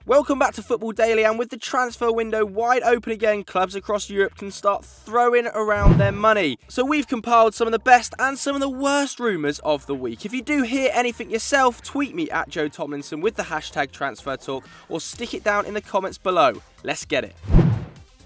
Welcome back to Football Daily, and with the transfer window wide open again, clubs across Europe can start throwing around their money. So we've compiled some of the best and some of the worst rumours of the week. If you do hear anything yourself, tweet me at Joe Tomlinson with the hashtag TransferTalk or stick it down in the comments below. Let's get it.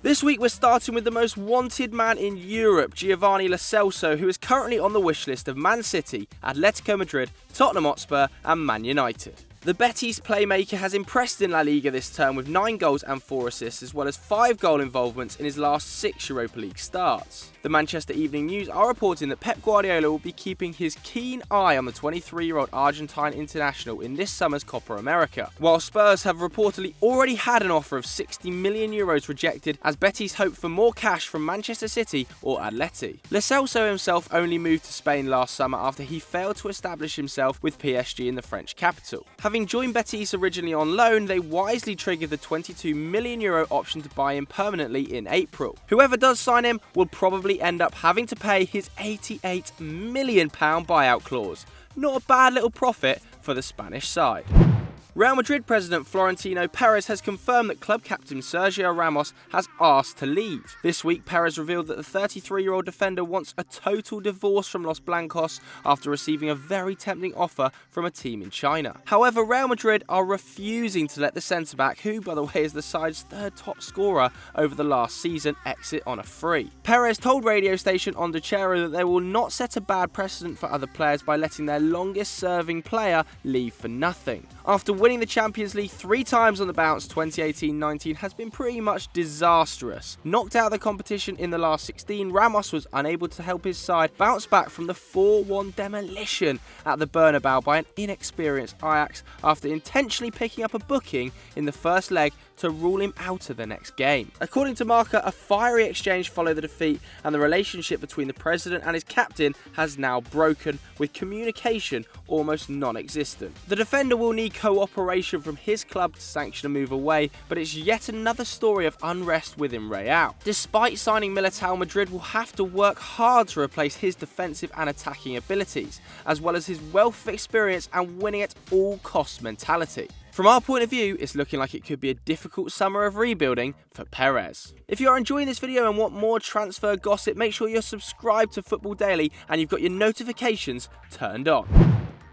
This week we're starting with the most wanted man in Europe, Giovanni Lo Celso, who is currently on the wish list of Man City, Atletico Madrid, Tottenham Hotspur and Man United. The Betis playmaker has impressed in La Liga this term with 9 goals and 4 assists, as well as 5 goal involvements in his last 6 Europa League starts. The Manchester Evening News are reporting that Pep Guardiola will be keeping his keen eye on the 23-year-old Argentine international in this summer's Copa America, while Spurs have reportedly already had an offer of €60 million rejected, as Betis hope for more cash from Manchester City or Atleti. Lo Celso himself only moved to Spain last summer after he failed to establish himself with PSG in the French capital. Having joined Betis originally on loan, they wisely triggered the €22 million option to buy him permanently in April. Whoever does sign him will probably end up having to pay his £88 million buyout clause. Not a bad little profit for the Spanish side. Real Madrid president Florentino Perez has confirmed that club captain Sergio Ramos has asked to leave. This week, Perez revealed that the 33-year-old defender wants a total divorce from Los Blancos after receiving a very tempting offer from a team in China. However, Real Madrid are refusing to let the centre-back, who by the way is the side's 3rd top scorer over the last season, exit on a free. Perez told radio station Onda Cero that they will not set a bad precedent for other players by letting their longest-serving player leave for nothing. After winning the Champions League 3 times on the bounce, 2018-19 has been pretty much disastrous. Knocked out of the competition in the last 16, Ramos was unable to help his side bounce back from the 4-1 demolition at the Bernabeu by an inexperienced Ajax after intentionally picking up a booking in the first leg to rule him out of the next game. According to Marca, a fiery exchange followed the defeat, and the relationship between the president and his captain has now broken, with communication almost non-existent. The defender will need cooperation from his club to sanction a move away, but it's yet another story of unrest within Real. Despite signing Militao, Madrid will have to work hard to replace his defensive and attacking abilities, as well as his wealth of experience and winning at all costs mentality. From our point of view, it's looking like it could be a difficult summer of rebuilding for Perez. If you are enjoying this video and want more transfer gossip, make sure you're subscribed to Football Daily and you've got your notifications turned on.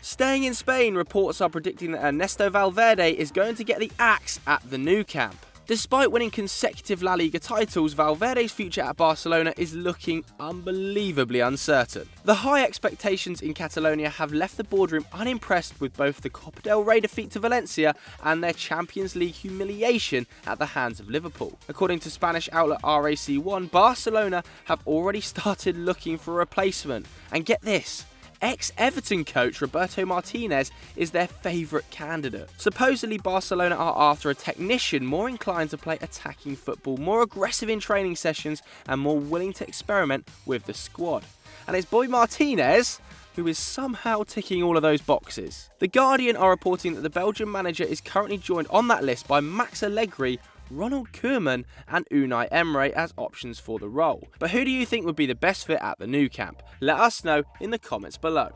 Staying in Spain, reports are predicting that Ernesto Valverde is going to get the axe at the Nou Camp. Despite winning consecutive La Liga titles, Valverde's future at Barcelona is looking unbelievably uncertain. The high expectations in Catalonia have left the boardroom unimpressed with both the Copa del Rey defeat to Valencia and their Champions League humiliation at the hands of Liverpool. According to Spanish outlet RAC1, Barcelona have already started looking for a replacement. And get this, ex-Everton coach Roberto Martinez is their favourite candidate. Supposedly, Barcelona are after a technician more inclined to play attacking football, more aggressive in training sessions and more willing to experiment with the squad. And it's boy Martinez who is somehow ticking all of those boxes. The Guardian are reporting that the Belgian manager is currently joined on that list by Max Allegri, Ronald Koeman and Unai Emery as options for the role. But who do you think would be the best fit at the Nou Camp? Let us know in the comments below.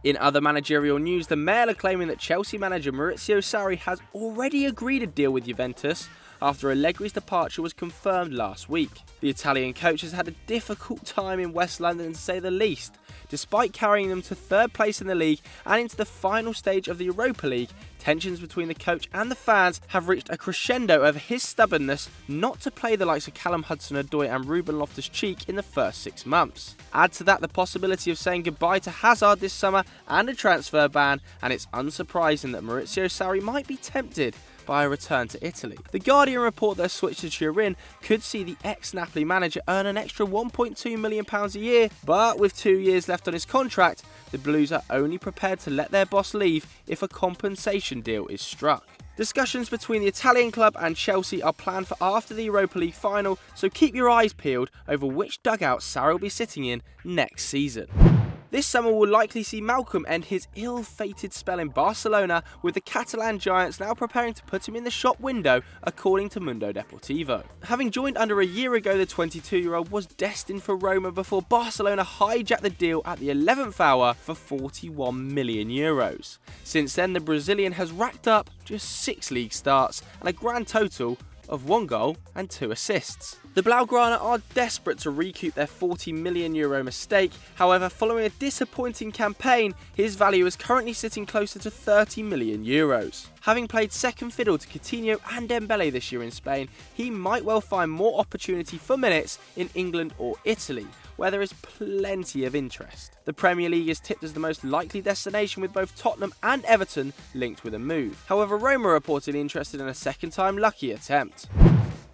In other managerial news, the Mail are claiming that Chelsea manager Mauricio Sarri has already agreed a deal with Juventus after Allegri's departure was confirmed last week. The Italian coach has had a difficult time in West London to say the least. Despite carrying them to 3rd place in the league and into the final stage of the Europa League, tensions between the coach and the fans have reached a crescendo over his stubbornness not to play the likes of Callum Hudson-Odoi and Ruben Loftus-Cheek in the first 6 months. Add to that the possibility of saying goodbye to Hazard this summer and a transfer ban, and it's unsurprising that Mauricio Sarri might be tempted by a return to Italy. The Guardian report that a switch to Turin could see the ex-Napoli manager earn an extra £1.2 million a year, but with 2 years left on his contract, the Blues are only prepared to let their boss leave if a compensation deal is struck. Discussions between the Italian club and Chelsea are planned for after the Europa League final, so keep your eyes peeled over which dugout Sarri will be sitting in next season. This summer will likely see Malcolm end his ill-fated spell in Barcelona, with the Catalan giants now preparing to put him in the shop window, according to Mundo Deportivo. Having joined under a year ago, the 22-year-old was destined for Roma before Barcelona hijacked the deal at the 11th hour for €41 million. Since then, the Brazilian has racked up just 6 league starts and a grand total of 1 goal and 2 assists. The Blaugrana are desperate to recoup their €40 million mistake. However, following a disappointing campaign, his value is currently sitting closer to €30 million. Having played second fiddle to Coutinho and Dembele this year in Spain, he might well find more opportunity for minutes in England or Italy, where there is plenty of interest. The Premier League is tipped as the most likely destination, with both Tottenham and Everton linked with a move. However, Roma are reportedly interested in a second-time lucky attempt.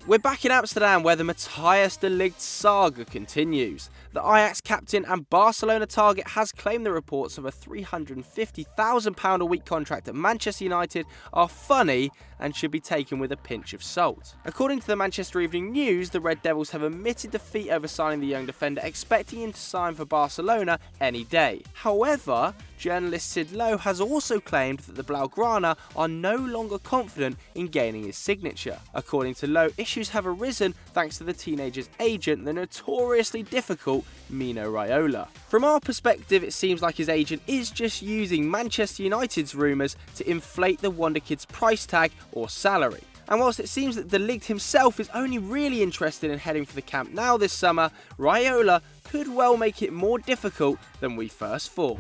We're back in Amsterdam, where the Mattias De Sciglio saga continues. The Ajax captain and Barcelona target has claimed the reports of a £350,000 a week contract at Manchester United are funny and should be taken with a pinch of salt. According to the Manchester Evening News, the Red Devils have admitted defeat over signing the young defender, expecting him to sign for Barcelona any day. However, journalist Sid Lowe has also claimed that the Blaugrana are no longer confident in gaining his signature. According to Lowe, issues have arisen thanks to the teenager's agent, the notoriously difficult Mino Raiola. From our perspective, it seems like his agent is just using Manchester United's rumours to inflate the Wonder Kid's price tag or salary. And whilst it seems that De Ligt himself is only really interested in heading for the Camp Nou this summer, Raiola could well make it more difficult than we first thought.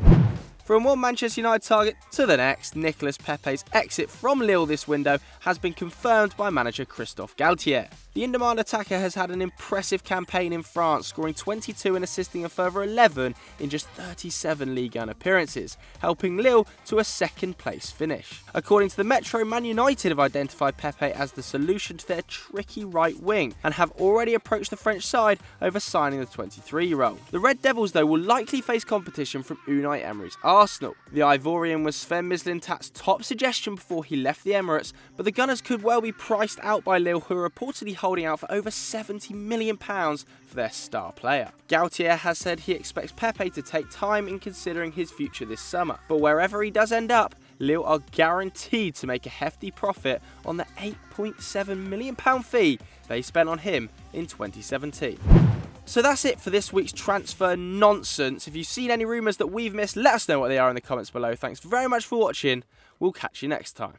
From one Manchester United target to the next, Nicolas Pepe's exit from Lille this window has been confirmed by manager Christophe Galtier. The in-demand attacker has had an impressive campaign in France, scoring 22 and assisting a further 11 in just 37 Ligue 1 appearances, helping Lille to a second-place finish. According to the Metro, Man United have identified Pepe as the solution to their tricky right wing and have already approached the French side over signing the 23-year-old. The Red Devils, though, will likely face competition from Unai Emery's Arsenal. The Ivorian was Sven Mislintat's top suggestion before he left the Emirates, but the Gunners could well be priced out by Lille, who are reportedly holding out for over £70 million for their star player. Galtier has said he expects Pepe to take time in considering his future this summer, but wherever he does end up, Lille are guaranteed to make a hefty profit on the £8.7 million fee they spent on him in 2017. So that's it for this week's transfer nonsense. If you've seen any rumours that we've missed, let us know what they are in the comments below. Thanks very much for watching. We'll catch you next time.